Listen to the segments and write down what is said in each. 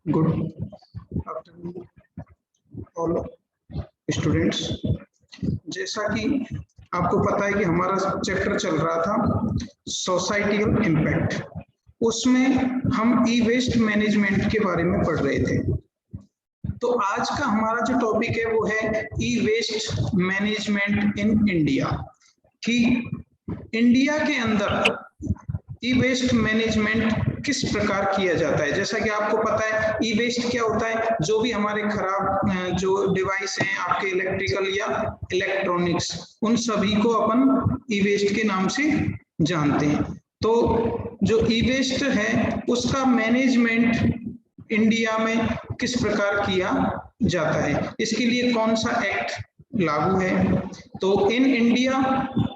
Good afternoon all students. जैसा कि आपको पता है कि हमारा चैप्टर चल रहा था सोसाइटियल इम्पैक्ट, उसमें हम ई वेस्ट मैनेजमेंट के बारे में पढ़ रहे थे। तो आज का हमारा जो टॉपिक है वो है ई वेस्ट मैनेजमेंट इन इंडिया, कि इंडिया के अंदर ई वेस्ट मैनेजमेंट किस प्रकार किया जाता है। जैसा कि आपको पता है ई वेस्ट क्या होता है, जो भी हमारे खराब जो डिवाइस हैं आपके इलेक्ट्रिकल या इलेक्ट्रॉनिक्स, उन सभी को अपन ई वेस्ट के नाम से जानते हैं। तो जो ई वेस्ट है उसका मैनेजमेंट इंडिया में किस प्रकार किया जाता है, इसके लिए कौन सा एक्ट लागू है। तो in India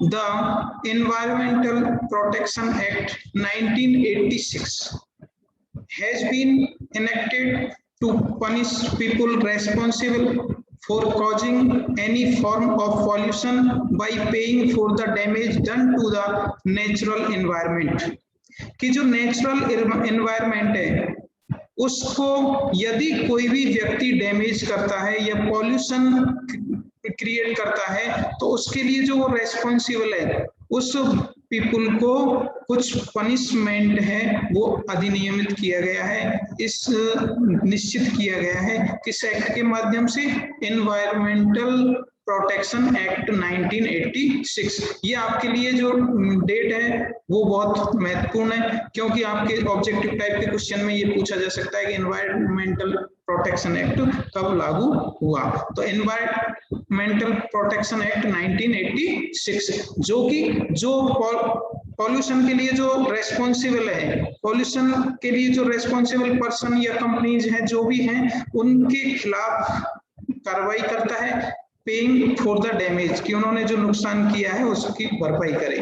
the environmental protection act 1986 has been enacted to punish people responsible for causing any form of pollution by paying for the damage done to the natural environment। कि जो नेचुरल एनवायरमेंट है उसको यदि कोई भी व्यक्ति damage करता है या पॉल्यूशन क्रिएट करता है तो उसके लिए जो रेस्पॉन्सिबल है उस पीपुल को कुछ पनिशमेंट है वो अधिनियमित किया गया है, इस निश्चित किया गया है किस एक्ट के माध्यम से, एनवायरमेंटल प्रोटेक्शन एक्ट 1986। ये आपके लिए जो डेट है वो बहुत महत्वपूर्ण है, क्योंकि आपके ऑब्जेक्टिव टाइप के क्वेश्चन में ये पूछा जा सकता है कि एनवायरमेंटल प्रोटेक्शन एक्ट कब लागू हुआ। तो एनवायरमेंटल प्रोटेक्शन एक्ट 1986 जो पॉल्यूशन के लिए जो रेस्पॉन्सिबल है, पॉल्यूशन के लिए जो रेस्पॉन्सिबल पर्सन या कंपनीज हैं जो भी हैं उनके खिलाफ कार्रवाई करता है, पेइंग फॉर द डैमेज, कि उन्होंने जो नुकसान किया है उसकी भरपाई करे।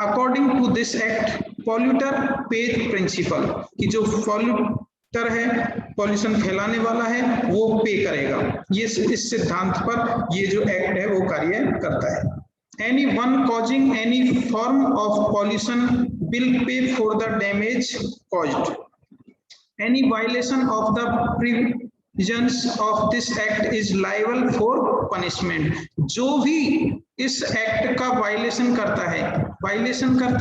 According to this act polluter pays principle, कि जो पॉल्यूटर है, पॉल्यूशन फैलाने वाला है, वो पे करेगा। ये इस सिद्धांत पर ये जो एक्ट है वो कार्य करता है। Anyone causing any form of pollution will pay for the damage caused. Any violation of the provisions of this act is liable for punishment। जो भी इस एक्ट का वायलेशन करता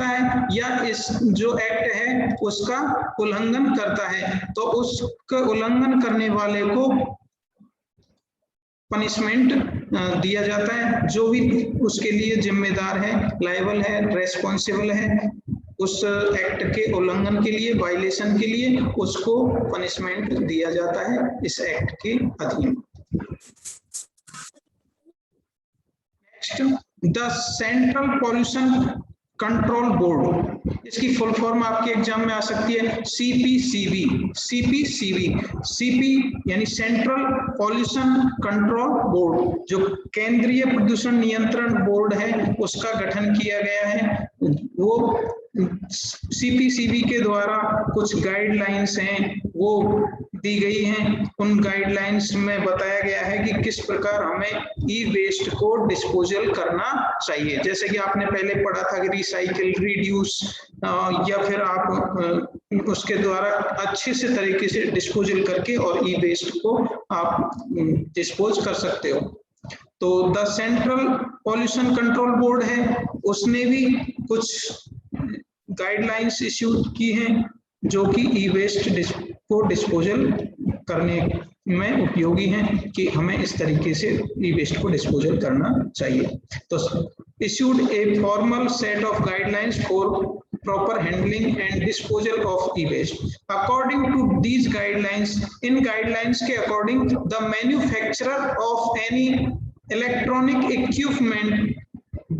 है या इस जो एक्ट है उसका उल्लंघन करता है तो उसका उल्लंघन करने वाले को पनिशमेंट दिया जाता है। जो भी उसके लिए जिम्मेदार है, लायबल है, रेस्पॉन्सिबल है उस एक्ट के उल्लंघन के लिए, वायलेशन के लिए, उसको पनिशमेंट दिया जाता है इस एक्ट के अधीन। Next, the central pollution control board, इसकी फुल फॉर्म आपके एग्जाम में आ सकती है सीपीसीबी। सीपी यानी सेंट्रल पॉल्यूशन कंट्रोल बोर्ड, जो केंद्रीय प्रदूषण नियंत्रण बोर्ड है उसका गठन किया गया है। वो सीपीसीबी के द्वारा कुछ गाइडलाइंस हैं वो दी गई हैं। उन गाइडलाइंस में बताया गया है कि किस प्रकार हमें ई वेस्ट को डिस्पोजल करना चाहिए। जैसे कि आपने पहले पढ़ा था कि रिसाइकिल, रिड्यूस, या फिर आप उसके द्वारा अच्छे से तरीके से डिस्पोजल करके और ई वेस्ट को आप डिस्पोज कर सकते हो। तो the central pollution control board है, उसने भी कुछ गाइडलाइंस इश्यू की हैं जो कि ई वेस्ट को डिस्पोजल करने में उपयोगी हैं, कि हमें इस तरीके से ई वेस्ट को डिस्पोजल करना चाहिए। तो issued a formal set of guidelines for proper handling and disposal of e-waste. According to these guidelines, in guidelines के according, the manufacturer of any electronic equipment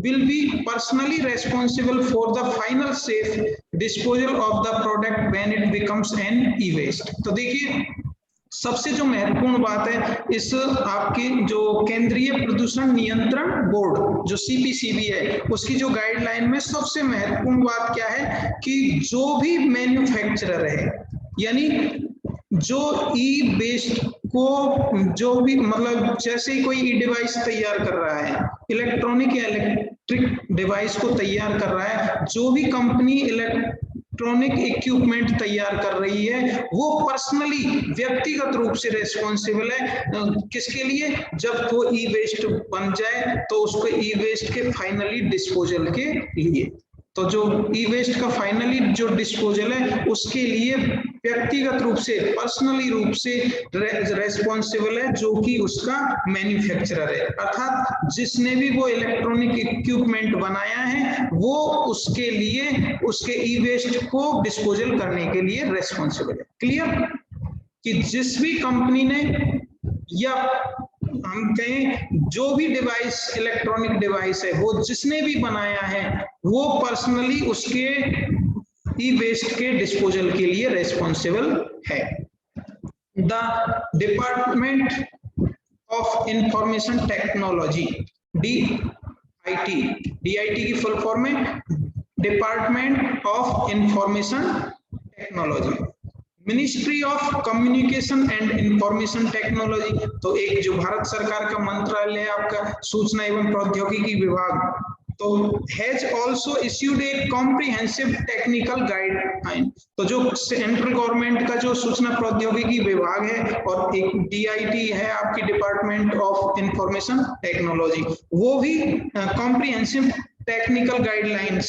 will be personally responsible for the final safe disposal of the product when it becomes an e-waste। तो देखिए सबसे जो महत्वपूर्ण बात है इस आपके जो केंद्रीय प्रदूषण नियंत्रण बोर्ड जो सीपीसीबी है उसकी जो गाइडलाइन में सबसे महत्वपूर्ण बात क्या है कि जो भी मैन्युफैक्चरर है, यानी जो ई वेस्ट को जो भी मतलब जैसे ही कोई ई डिवाइस तैयार कर रहा है, इलेक्ट्रॉनिक या इलेक्ट्रिक डिवाइस को तैयार कर रहा है, जो भी कंपनी इलेक्ट्रॉनिक इक्विपमेंट तैयार कर रही है वो पर्सनली व्यक्तिगत रूप से रेस्पॉन्सिबल है किसके लिए, जब वो ई वेस्ट बन जाए तो उसको ई वेस्ट के फाइनली डिस्पोजल के लिए। तो जो ई वेस्ट का फाइनली जो डिस्पोजल है उसके लिए व्यक्तिगत रूप से पर्सनली रूप से रेस्पॉन्सिबल है जो कि उसका मैन्युफैक्चरर है, अर्थात जिसने भी वो इलेक्ट्रॉनिक इक्विपमेंट बनाया है वो उसके लिए उसके ई वेस्ट को डिस्पोजल करने के लिए रेस्पॉन्सिबल है। क्लियर कि जिस भी कंपनी ने या हम कहें जो भी डिवाइस इलेक्ट्रॉनिक डिवाइस है वो जिसने भी बनाया है वो पर्सनली उसके ई वेस्ट के डिस्पोजल के लिए रेस्पॉन्सिबल है। The department of information technology DIT की फुल फॉर्म है department of information technology, ministry of communication and information technology. तो एक जो भारत सरकार का मंत्रालय है आपका सूचना एवं प्रौद्योगिकी विभाग, तो has also issued A comprehensive technical guideline. तो जो सेंट्रल गवर्नमेंट का जो सूचना प्रौद्योगिकी विभाग है और एक DIT है आपकी डिपार्टमेंट ऑफ इंफॉर्मेशन टेक्नोलॉजी, वो भी कॉम्प्रिहेंसिव टेक्निकल गाइडलाइंस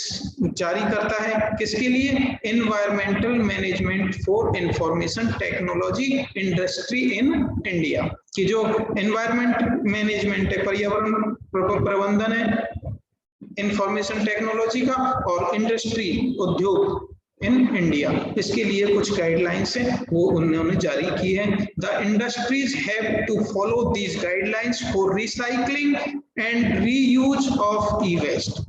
जारी करता है किसके लिए, environmental management for information technology industry in India. कि जो एनवायरमेंट मैनेजमेंट है, पर्यावरण प्रबंधन है इंफॉर्मेशन टेक्नोलॉजी का और इंडस्ट्री उद्योग इन इंडिया, इसके लिए कुछ गाइडलाइंस है वो उन्होंने जारी की है। The industries have to follow these guidelines for recycling and reuse of e waste.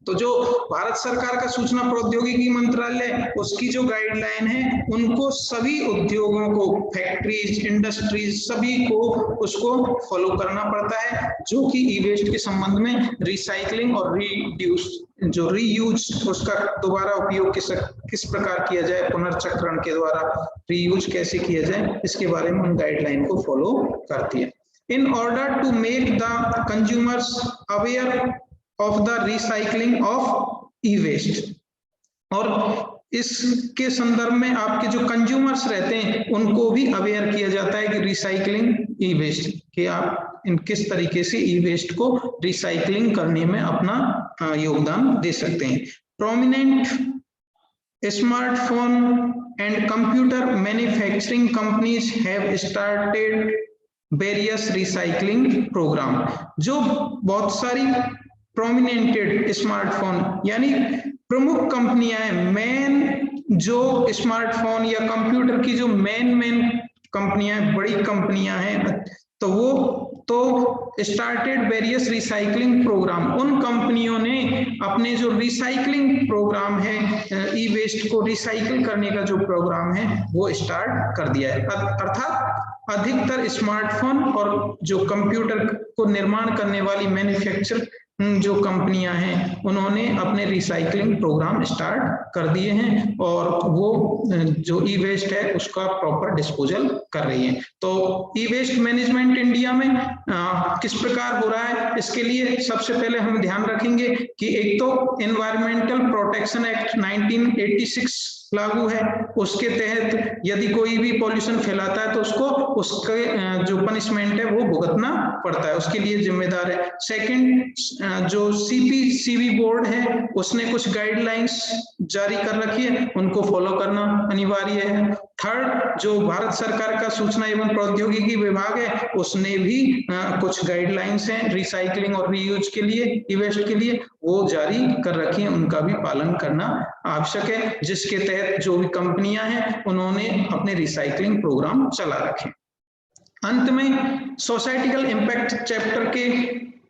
तो जो भारत सरकार का सूचना प्रौद्योगिकी मंत्रालय उसकी जो गाइडलाइन है उनको सभी उद्योगों को, फैक्ट्रीज, इंडस्ट्रीज सभी को उसको फॉलो करना पड़ता है जो कि ई वेस्ट के संबंध में रिसाइकलिंग और रीड्यूस जो रीयूज उसका दोबारा उपयोग किस प्रकार किया जाए, पुनर्चक्रण के द्वारा रीयूज कैसे किया जाए, इसके बारे में उन गाइडलाइन को फॉलो करती है। In order to make the consumers aware of the recycling of e waste, और इसके संदर्भ में आपके जो कंज्यूमर्स रहते हैं उनको भी अवेयर किया जाता है कि रिसाइकलिंग ई वेस्ट कि आप इन किस तरीके से ई वेस्ट को रिसाइकलिंग करने में अपना योगदान दे सकते हैं। Prominent smartphone and computer manufacturing companies have started various recycling program. जो बहुत सारी प्रोमिनेंटेड स्मार्टफोन यानी प्रमुख कंपनियां हैं, मेन जो स्मार्टफोन या कंप्यूटर की जो मेन कंपनियां, बड़ी कंपनियां हैं, तो वो तो स्टार्टेड वेरियस रिसाइकलिंग प्रोग्राम, उन कंपनियों ने अपने जो रिसाइकलिंग प्रोग्राम है ई वेस्ट को रिसाइकिल करने का जो प्रोग्राम है वो स्टार्ट कर दिया है। अर्थात अधिकतर स्मार्टफोन और जो कंप्यूटर को निर्माण करने वाली मैन्युफैक्चर जो कंपनियां हैं उन्होंने अपने रिसाइकलिंग प्रोग्राम स्टार्ट कर दिए हैं और वो जो ई वेस्ट है उसका प्रॉपर डिस्पोजल कर रही है। तो ई वेस्ट मैनेजमेंट इंडिया में किस प्रकार हो रहा है, इसके लिए सबसे पहले हम ध्यान रखेंगे कि एक तो एनवायरमेंटल प्रोटेक्शन एक्ट 1986 लागू है, उसके तहत यदि कोई भी पॉल्यूशन फैलाता है तो उसको उसके जो पनिशमेंट है वो भुगतना पड़ता है, उसके लिए जिम्मेदार है। सेकंड जो CPCB बोर्ड है उसने कुछ गाइडलाइंस जारी कर रखी है, उनको फॉलो करना अनिवार्य है। थर्ड जो भारत सरकार का सूचना एवं प्रौद्योगिकी विभाग है उसने भी कुछ गाइडलाइंस हैं रिसाइकलिंग और रीयूज के लिए, ई वेस्ट के लिए, वो जारी कर रखी है, उनका भी पालन करना आवश्यक है, जिसके तहत जो भी कंपनियां हैं उन्होंने अपने रिसाइकलिंग प्रोग्राम चला रखे। अंत में सोसाइटिकल इम्पैक्ट चैप्टर के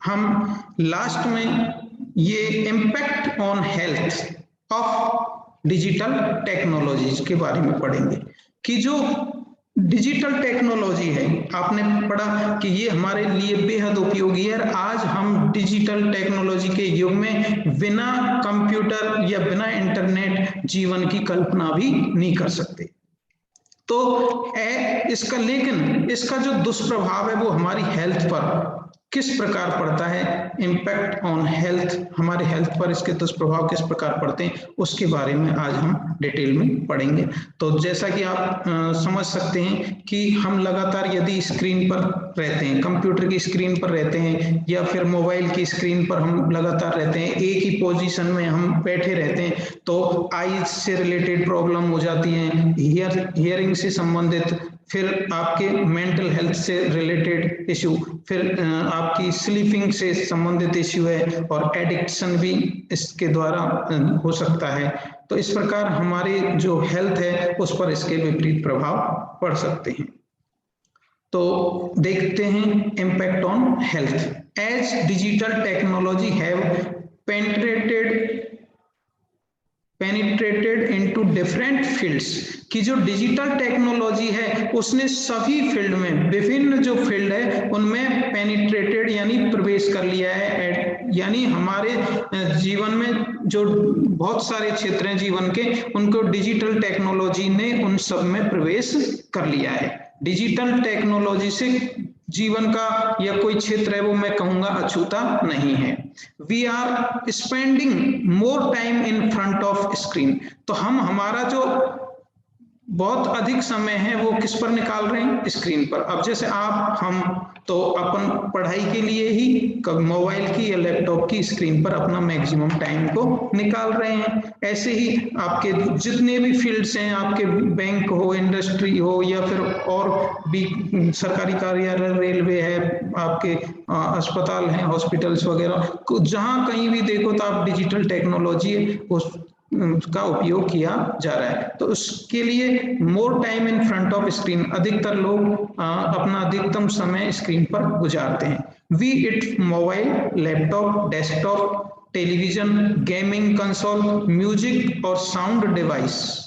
हम लास्ट में ये impact on health of digital technologies के बारे में पढ़ेंगे कि जो डिजिटल टेक्नोलॉजी है, आपने पढ़ा कि ये हमारे लिए बेहद उपयोगी है। आज हम डिजिटल टेक्नोलॉजी के युग में बिना कंप्यूटर या बिना इंटरनेट जीवन की कल्पना भी नहीं कर सकते। तो इसका जो दुष्प्रभाव है वो हमारी हेल्थ पर किस प्रकार पड़ता है, इम्पैक्ट ऑन हेल्थ, हमारे हेल्थ पर इसके दुष्प्रभाव किस प्रकार पड़ते हैं, उसके बारे में आज हम डिटेल में पढ़ेंगे। तो जैसा कि आप समझ सकते हैं कि हम लगातार यदि स्क्रीन पर रहते हैं, कंप्यूटर की स्क्रीन पर रहते हैं या फिर मोबाइल की स्क्रीन पर हम लगातार रहते हैं, एक ही पोजीशन में हम बैठे रहते हैं, तो आईज से रिलेटेड प्रॉब्लम हो जाती है, हियरिंग से संबंधित, फिर आपके मेंटल हेल्थ से रिलेटेड इश्यू, फिर आपकी स्लीपिंग से संबंधित इश्यू है, और एडिक्शन भी इसके द्वारा हो सकता है। तो इस प्रकार हमारी जो हेल्थ है उस पर इसके विपरीत प्रभाव पड़ सकते हैं। तो देखते हैं impact on health. As digital technology have penetrated into different fields, कि जो डिजिटल टेक्नोलॉजी है उसने सभी फील्ड में, विभिन्न जो फील्ड है उनमें पेनिट्रेटेड यानी प्रवेश कर लिया है, यानी हमारे जीवन में जो बहुत सारे क्षेत्र हैं जीवन के, उनको डिजिटल टेक्नोलॉजी ने उन सब में प्रवेश कर लिया है। डिजिटल टेक्नोलॉजी से जीवन का या कोई क्षेत्र है वो मैं कहूंगा अछूता नहीं है। We are spending more time in front of screen, तो हम हमारा जो बहुत अधिक समय है वो किस पर निकाल रहे हैं, स्क्रीन पर। अब जैसे आप हम तो अपन पढ़ाई के लिए ही मोबाइल की या लैपटॉप की स्क्रीन पर अपना मैक्सिमम टाइम को निकाल रहे हैं। ऐसे ही आपके जितने भी फील्ड्स हैं, आपके बैंक हो, इंडस्ट्री हो, या फिर और भी सरकारी कार्यालय, रेलवे है, आपके अस्पताल हैं, हॉस्पिटल्स वगैरह, जहां कहीं भी देखो तो आप डिजिटल टेक्नोलॉजी का उपयोग किया जा रहा है। तो उसके लिए more time in front of screen, अधिकतर लोग अपना अधिकतम समय स्क्रीन पर गुजारते हैं। Be it mobile, laptop, desktop, television, gaming console, music और साउंड डिवाइस,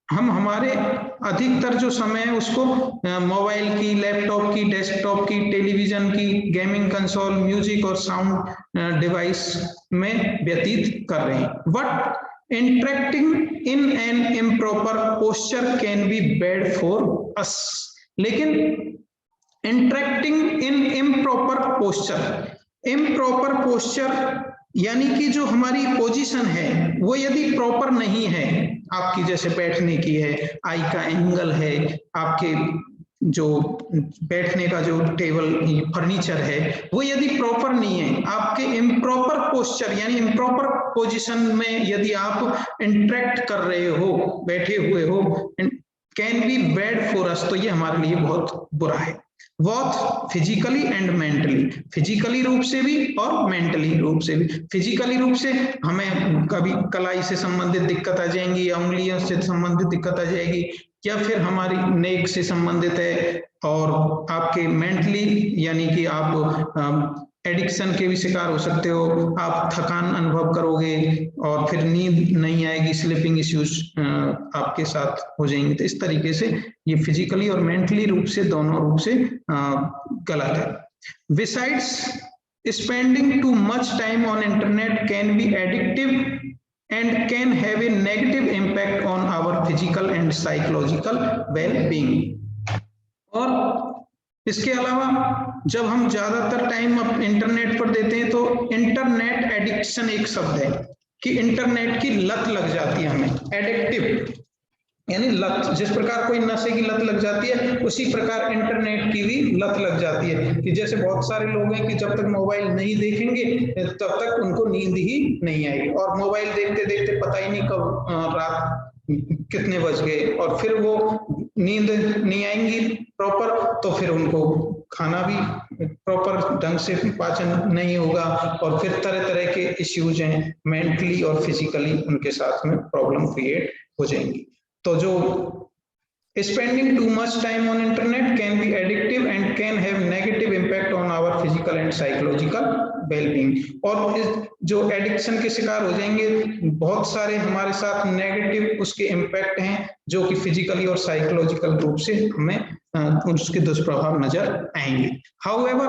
हम हमारे अधिकतर जो समय है उसको मोबाइल की, लैपटॉप की, डेस्कटॉप की, टेलीविजन की, गेमिंग कंसोल, म्यूजिक और साउंड डिवाइस में व्यतीत कर रहे हैं। But interacting in an improper posture can be bad for us, लेकिन इंटरेक्टिंग इन इम्प्रॉपर पोस्चर यानी कि जो हमारी पोजीशन है वो यदि प्रॉपर नहीं है, आपकी जैसे बैठने की है, आई का एंगल है, आपके जो बैठने का जो टेबल फर्नीचर है वो यदि प्रॉपर नहीं है, आपके इम्प्रॉपर पोस्चर यानी इम्प्रॉपर पोजीशन में यदि आप इंटरेक्ट कर रहे हो, बैठे हुए हो, can be bad for us, तो ये हमारे लिए बहुत बुरा है। Both physically and mentally, physically रूप से भी और मेंटली रूप से भी। फिजिकली रूप से हमें कभी कलाई से संबंधित दिक्कत आ जाएंगी, या उंगलियों से संबंधित दिक्कत आ जाएगी, या फिर हमारी नेक से संबंधित है, और आपके मेंटली यानी कि आप एडिक्शन के भी शिकार हो सकते हो, आप थकान अनुभव करोगे और फिर नींद नहीं आएगी, स्लीपिंग इश्यूज आपके साथ हो जाएंगे। तो इस तरीके से ये फिजिकली और मेंटली रूप से, दोनों रूप से गलत है। Besides spending too much time on internet can be addictive and can have a negative impact on our physical and psychological well-being. और इसके अलावा जब हम ज्यादातर टाइम इंटरनेट पर देते हैं तो इंटरनेट एडिक्शन एक शब्द है कि इंटरनेट की लत लग जाती है हमें। एडिक्टिव यानी लत, जिस प्रकार कोई नशे की लत लग जाती है उसी प्रकार इंटरनेट की भी लत लग जाती है, कि जैसे बहुत सारे लोग हैं कि जब तक मोबाइल नहीं देखेंगे तब तक उनको नींद ही नहीं आएगी, और मोबाइल देखते देखते पता ही नहीं कब रात कितने बज गए, और फिर वो नींद नहीं आएंगी प्रॉपर, तो फिर उनको खाना भी प्रॉपर ढंग से पाचन नहीं होगा, और फिर तरह तरह के इश्यूज हैं मेंटली और फिजिकली, उनके साथ में प्रॉब्लम क्रिएट हो जाएंगी। तो जो spending too much time on internet can be addictive and can have negative impact on our physical and psychological well-being। और इस जो एडिक्शन के शिकार हो जाएंगे, बहुत सारे हमारे साथ नेगेटिव उसके इम्पैक्ट हैं जो कि फिजिकली और साइकोलॉजिकल रूप से हमें उसके दुष्प्रभाव नजर आएंगे। However,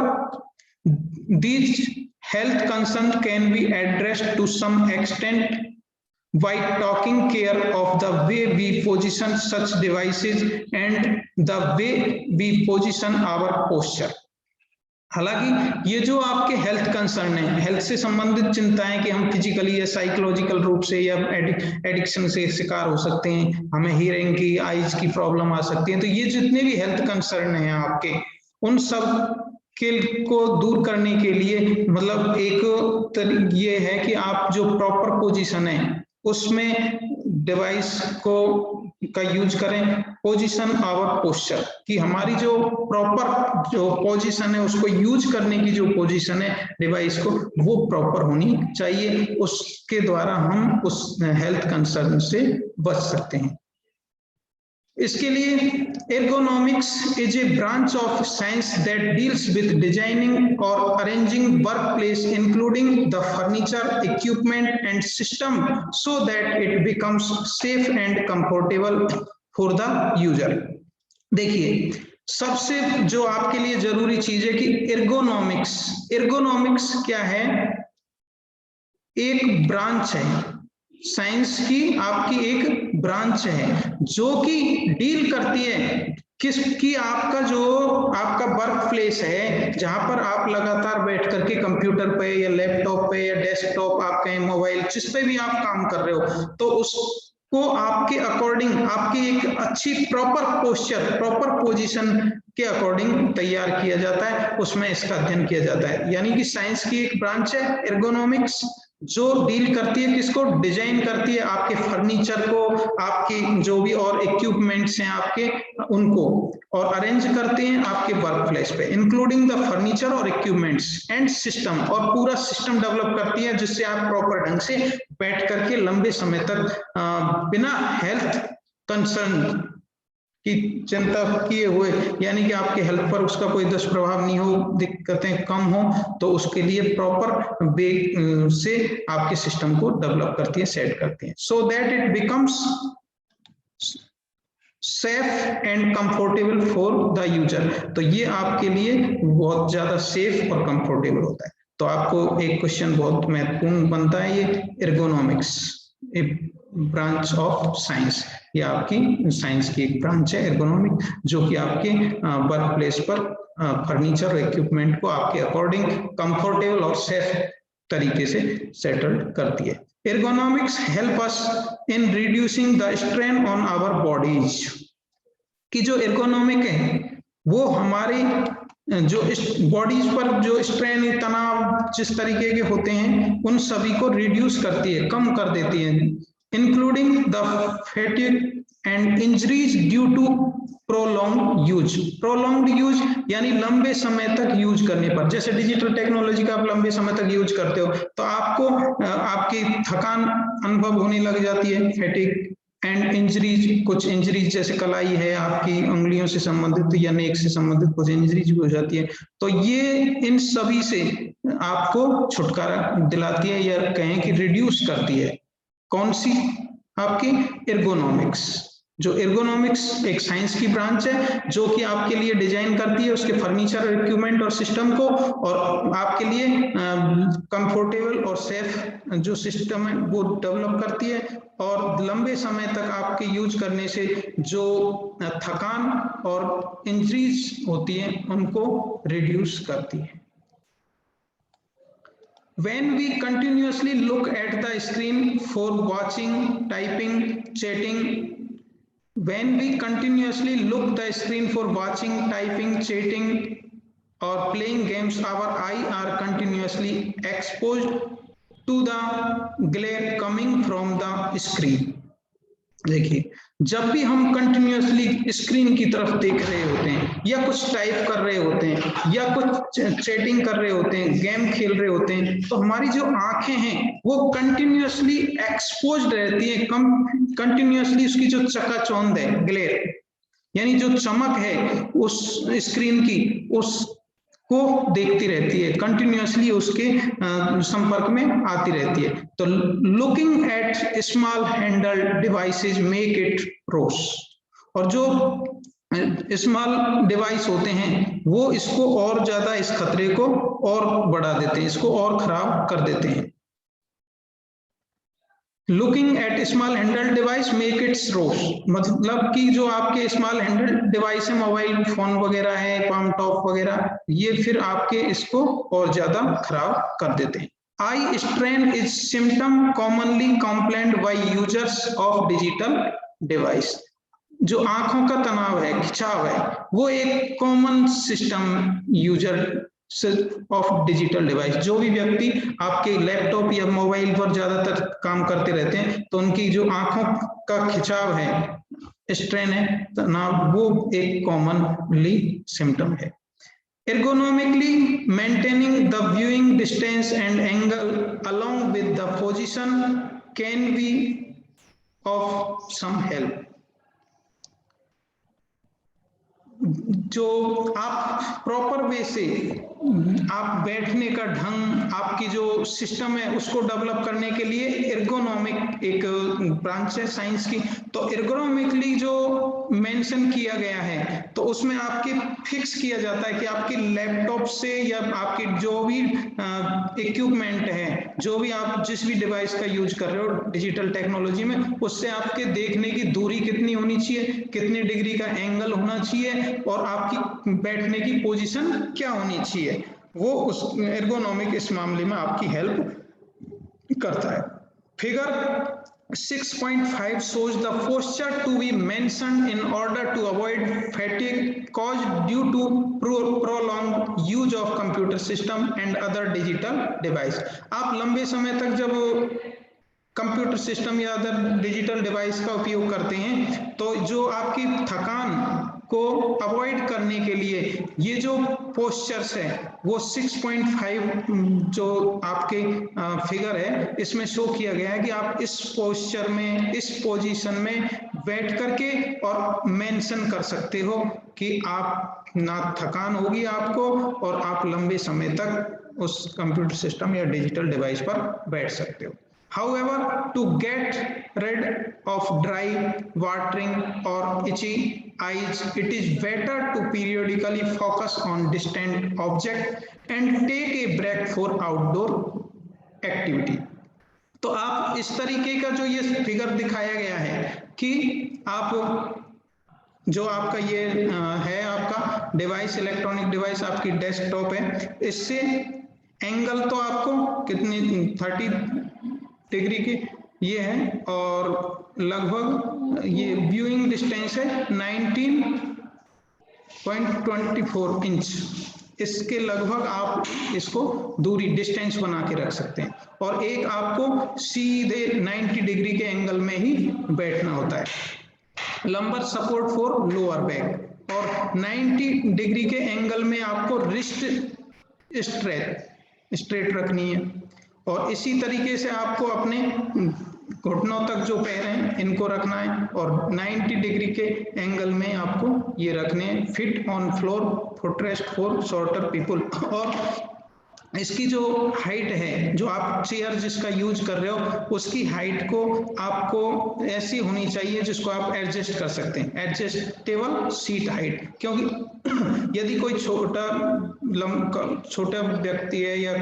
these health concerns can be addressed to some extent by taking care of the way we position such devices and the way we position our posture। हालांकि ये जो आपके हेल्थ कंसर्न है, हेल्थ से संबंधित चिंताएं कि हम फिजिकली या साइकोलॉजिकल रूप से या एडिक्शन से शिकार हो सकते हैं, हमें हियरिंग की, आईज की प्रॉब्लम आ सकती है, तो ये जितने भी हेल्थ कंसर्न हैं आपके, उन सब के को दूर करने के लिए मतलब एक ये है कि आप जो प्रॉपर पोजीशन है उसमें डिवाइस को का यूज करें। पोजीशन और पोस्चर कि हमारी जो प्रॉपर जो पोजीशन है उसको यूज करने की जो पोजीशन है डिवाइस को, वो प्रॉपर होनी चाहिए। उसके द्वारा हम उस हेल्थ कंसर्न से बच सकते हैं। इसके लिए ergonomics is a branch of science that deals with designing or arranging workplace, including the furniture, equipment and system, so that it becomes safe and comfortable for the user। देखिए, सबसे जो आपके लिए जरूरी चीज है कि ergonomics क्या है? एक ब्रांच है साइंस की, आपकी एक ब्रांच है जो कि डील करती है किसकी, आपका जो आपका वर्क प्लेस है, जहां पर आप लगातार बैठ करके कंप्यूटर पे या लैपटॉप पे या डेस्कटॉप, आप कहें मोबाइल, जिस पे भी आप काम कर रहे हो, तो उसको आपके अकॉर्डिंग आपकी एक अच्छी प्रॉपर पोस्चर, प्रॉपर पोजीशन के अकॉर्डिंग तैयार किया जाता है, उसमें इसका अध्ययन किया जाता है। यानी कि साइंस की एक ब्रांच है एर्गोनॉमिक्स, जो डील करती है किसको, डिजाइन करती है आपके फर्नीचर को, आपकी जो भी और इक्विपमेंट्स हैं आपके, उनको, और अरेंज करते हैं आपके वर्क प्लेस पे, इंक्लूडिंग द फर्नीचर और इक्विपमेंट्स एंड सिस्टम, और पूरा सिस्टम डेवलप करती है जिससे आप प्रॉपर ढंग से बैठ करके लंबे समय तक बिना हेल्थ कंसर्न की चिंता किए हुए, यानी कि आपके हेल्थ पर उसका कोई दुष्प्रभाव नहीं हो, दिक्कतें कम हो, तो उसके लिए प्रॉपर वे से आपके सिस्टम को डेवलप करती है, सेट करती है, so that it becomes safe and comfortable for the user. तो ये आपके लिए बहुत ज्यादा सेफ और कंफर्टेबल होता है। तो आपको एक क्वेश्चन बहुत महत्वपूर्ण बनता है, ये एर्गोनॉमिक्स ब्रांच ऑफ साइंस, ये आपकी साइंस की एक ब्रांच है एर्गोनॉमिक, जो कि आपके वर्क प्लेस पर फर्नीचर और इक्विपमेंट को आपके अकॉर्डिंग कंफर्टेबल और सेफ तरीके से सेटल करती है। Ergonomics help us in reducing the strain on our bodies, कि जो एर्गोनॉमिक है वो हमारे जो बॉडीज पर जो स्ट्रेन, तनाव जिस तरीके के होते हैं, उन सभी को रिड्यूस करती है, कम कर देती है, including the fatigue and injuries due to prolong use. Prolonged use यानी लंबे समय तक यूज करने पर, जैसे डिजिटल टेक्नोलॉजी का आप लंबे समय तक यूज करते हो तो आपको आपकी थकान अनुभव होने लग जाती है, फैटिग एंड इंजरीज, कुछ इंजरीज जैसे कलाई है आपकी उंगलियों से संबंधित या नेक से संबंधित कुछ इंजरीज भी हो जाती है, तो ये इन सभी से आपको छुटकारा दिलाती है, या कहें कि रिड्यूस करती है। कौन सी? आपकी एर्गोनॉमिक्स। जो एर्गोनॉमिक्स एक साइंस की ब्रांच है जो कि आपके लिए डिजाइन करती है उसके फर्नीचर और इक्विपमेंट और सिस्टम को, और आपके लिए कंफर्टेबल और सेफ जो सिस्टम है वो डेवलप करती है, और लंबे समय तक आपके यूज करने से जो थकान और इंजरीज होती है उनको रिड्यूस करती है। When we continuously look at the screen for watching, typing, chatting, when we continuously look the screen for watching, typing, chatting or playing games, our eye are continuously exposed to the glare coming from the screen। देखिए, जब भी हम continuously screen की तरफ देख रहे होते हैं, या कुछ टाइप कर रहे होते हैं, या कुछ चैटिंग कर रहे होते हैं, गेम खेल रहे होते हैं, तो हमारी जो आंखें हैं वो कंटिन्यूअसली एक्सपोज्ड रहती है, कंटिन्यूअसली उसकी जो चकाचौंध है, ग्लेयर यानी जो चमक है उस स्क्रीन की, उस को देखती रहती है, कंटिन्यूअसली उसके संपर्क में आती रहती है। तो looking at small handle devices make it रोस, और जो स्मॉल डिवाइस होते हैं वो इसको और ज्यादा, इस खतरे को और बढ़ा देते हैं, इसको और खराब कर देते हैं। Looking at small handle device make it रोज, मतलब कि जो आपके स्मॉल हैंडल डिवाइस है, मोबाइल फोन वगैरह है, पाम टॉप वगैरह, ये फिर आपके इसको और ज्यादा खराब कर देते हैं। Eye strain is symptom commonly complaint by users of digital device. जो आंखों का तनाव है, खिंचाव है, वो एक common system user of digital device, जो भी व्यक्ति आपके लैपटॉप या मोबाइल पर ज्यादातर काम करते रहते हैं, तो उनकी जो आंखों का खिंचाव है, स्ट्रेन है, तनाव, वो एक कॉमनली सिम्टम है। Ergonomically, maintaining the viewing distance and angle along with the position can be of some help. जो आप प्रॉपर वे से आप बैठने का ढंग, आपकी जो सिस्टम है उसको डेवलप करने के लिए एर्गोनॉमिक एक ब्रांच है साइंस की, तो एर्गोनॉमिकली जो मेंशन किया गया है, तो उसमें आपके फिक्स किया जाता है कि आपके लैपटॉप से या आपकी जो भी इक्विपमेंट है, जो भी आप जिस भी डिवाइस का यूज कर रहे हो डिजिटल टेक्नोलॉजी में, उससे आपके देखने की दूरी कितनी होनी चाहिए, कितने डिग्री का एंगल होना चाहिए, और आपकी बैठने की पोजीशन क्या होनी चाहिए, वो उस एर्गोनॉमिक इस मामले में आपकी हेल्प करता है। Figure 6.5 shows the posture to be mentioned in order to avoid fatigue caused due to prolonged use of computer system and other digital device। आप लंबे समय तक जब कंप्यूटर सिस्टम या अदर डिजिटल डिवाइस का उपयोग करते हैं, तो जो आपकी थकान को अवॉइड करने के लिए ये जो पोस्चर्स है, वो 6.5 जो आपके फिगर है, इसमें शो किया गया है कि आप इस पोस्चर में, इस पोजीशन में बैठ करके और मेंशन कर सकते हो कि आप ना थकान होगी आपको, और आप लंबे समय तक उस कंप्यूटर सिस्टम या डिजिटल डिवाइस पर बैठ सकते हो। However, to get rid of dry, watering or itchy eyes, it is better to periodically focus on distant object and take a break for outdoor activity। तो आप इस तरीके का जो ये फिगर दिखाया गया है कि आप जो आपका ये है, आपका डिवाइस, इलेक्ट्रॉनिक डिवाइस आपकी डेस्कटॉप है, इससे एंगल तो आपको कितनी 30 डिग्री की ये है, और लगभग ये व्यूइंग डिस्टेंस है 19.24 इंच, इसके लगभग आप इसको दूरी डिस्टेंस बना के रख सकते हैं, और एक आपको सीधे 90 डिग्री के एंगल में ही बैठना होता है। Lumbar support for lower back, और 90 डिग्री के एंगल में आपको रिस्ट स्ट्रेट रखनी है, और इसी तरीके से आपको अपने घुटनों तक जो पैर हैं इनको रखना है, और 90 डिग्री के एंगल में आपको ये रखने हैं। Fit on floor footrest for shorter people, और इसकी जो हाइट है, जो आप चेयर जिसका यूज कर रहे हो, उसकी हाइट को आपको ऐसी होनी चाहिए जिसको आप एडजस्ट कर सकते हैं, एडजस्टेबल सीट हाइट, क्योंकि यदि कोई छोटा व्यक्ति है या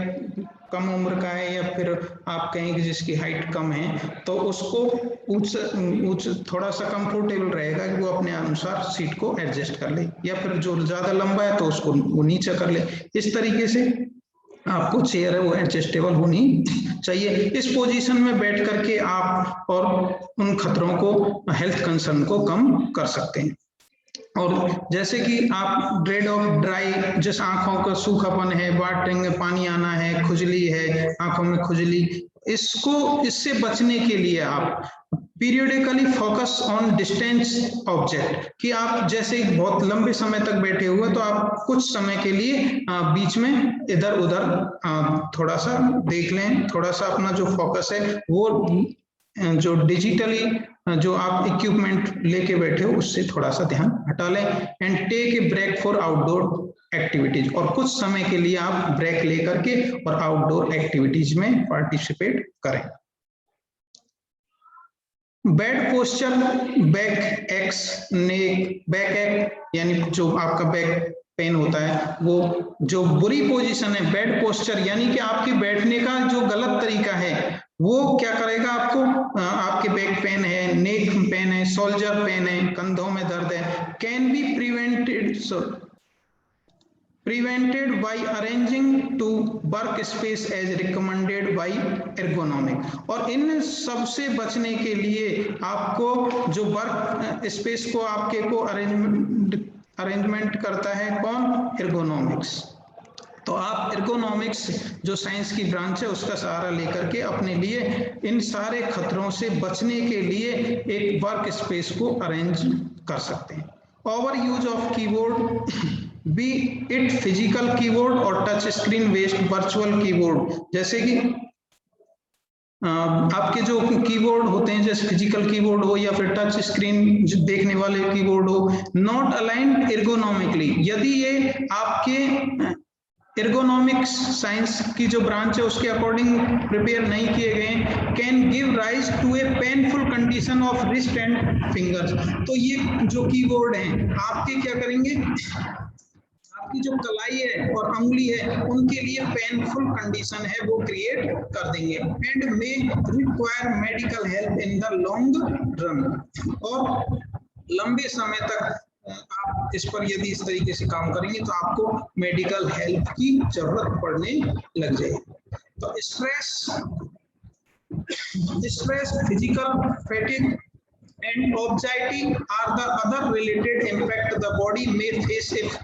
कम उम्र का है, या फिर आप कहें कि जिसकी हाइट कम है, तो उसको थोड़ा सा कंफर्टेबल रहेगा कि वो अपने अनुसार सीट को एडजस्ट कर ले, या फिर जो ज्यादा लंबा है तो उसको वो नीचे कर ले। इस तरीके से आपको चेयर है वो एडजस्टेबल होनी चाहिए। इस पोजीशन में बैठ करके आप और उन खतरों को, हेल्थ कंसर्न को कम कर सकते हैं। और जैसे कि आप ड्रेड ऑफ ड्राई, जिस आंखों का सूखापन है, वाटरिंग में पानी आना है, खुजली है, आंखों में खुजली, इससे बचने के लिए आप periodically focus on distance object, कि आप जैसे बहुत लंबे समय तक बैठे हुए, तो आप कुछ समय के लिए बीच में इधर उधर थोड़ा सा देख लें, थोड़ा सा अपना जो फोकस है वो जो डिजिटली जो आप इक्विपमेंट लेके बैठे हो उससे थोड़ा सा ध्यान हटा लें। And take a break for outdoor activities, और कुछ समय के लिए आप ब्रेक लेकर के और आउटडोर एक्टिविटीज में पार्टिसिपेट करें। बैड पोस्चर, बैक एक्स, नेक, बैक एक यानी जो आपका बैक पेन होता है, वो जो बुरी पोजीशन है, बैड पोस्चर यानी कि आपके बैठने का जो गलत तरीका है, वो क्या करेगा आपको, आपके बैक पेन है, नेक पेन है, शोल्डर पेन है, कंधों में दर्द है, can be prevented by arranging to work space as recommended by ergonomic। और इन सबसे बचने के लिए आपको जो वर्क स्पेस को आपके को अरेंजमेंट करता है कौन, एर्गोनॉमिक्स। तो आप एर्गोनॉमिक्स जो साइंस की ब्रांच है उसका सहारा लेकर के अपने लिए इन सारे खतरों से बचने के लिए एक वर्क स्पेस को अरेंज कर सकते हैं। Over use of keyboard, be it physical keyboard और touch screen based virtual keyboard, जैसे कि आपके जो कीबोर्ड होते हैं जैसे फिजिकल कीबोर्ड हो या फिर टच स्क्रीन जो देखने वाले कीबोर्ड हो, नॉट अलाइंड एर्गोनॉमिकली, यदि ये आपके एर्गोनॉमिक्स साइंस की जो ब्रांच है उसके अकॉर्डिंग प्रिपेयर नहीं किए गए, can give rise to a painful condition of wrist and fingers. तो ये जो कीबोर्ड हैं आपके क्या करेंगे, आपकी जो कलाई है और अंगुली है उनके लिए पेनफुल कंडीशन है वो क्रिएट कर देंगे, and may require medical help in the long run. और लंबे समय तक आप इस पर यदि इस तरीके से काम करेंगे तो आपको मेडिकल हेल्प की जरूरत पड़ने लग जाएगी। तो stress, physical fatigue and anxiety are the other related impact the body may face if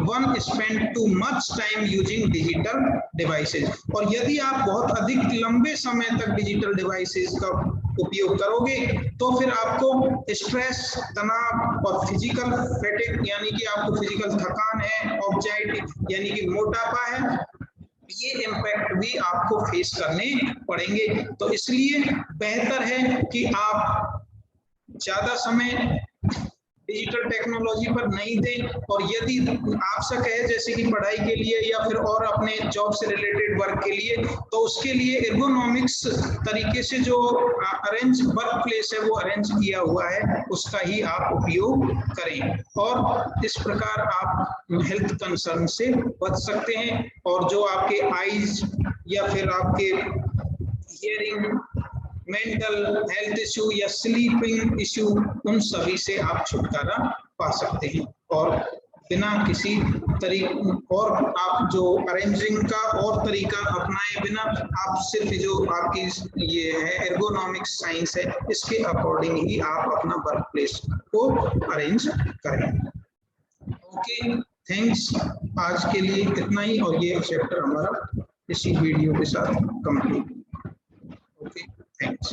one spend too much time using digital devices। और यदि आप बहुत अधिक लंबे समय तक डिजिटल डिवाइसेस का उपयोग करोगे तो फिर आपको स्ट्रेस, तनाव और फिजिकल फैटिग यानी कि आपको फिजिकल थकान है, ऑब्जाइटी यानी कि मोटापा है, ये इम्पैक्ट भी आपको फेस करने पड़ेंगे। तो इसलिए बेहतर है कि आप ज्यादा समय डिजिटल टेक्नोलॉजी पर नहीं दें, और यदि आवश्यक है जैसे कि पढ़ाई के लिए या फिर और अपने जॉब से रिलेटेड वर्क के लिए, तो उसके लिए एर्गोनॉमिक्स तरीके से जो अरेंज वर्क प्लेस है वो अरेंज किया हुआ है उसका ही आप उपयोग करें, और इस प्रकार आप हेल्थ कंसर्न से बच सकते हैं। और जो आपके आईज या फिर आपके हियरिंग, मेंटल हेल्थ इश्यू या स्लीपिंग इश्यू, उन सभी से आप छुटकारा पा सकते हैं। और बिना किसी तरीके और आप जो अरेंजिंग का और तरीका अपनाए बिना आप सिर्फ जो आपकी ये है एर्गोनॉमिक्स साइंस है इसके अकॉर्डिंग ही आप अपना वर्क प्लेस को अरेंज करें। Okay, thanks. आज के लिए इतना ही, और ये चैप्टर हमारा इसी वीडियो के साथ कंप्लीट। Okay, thanks.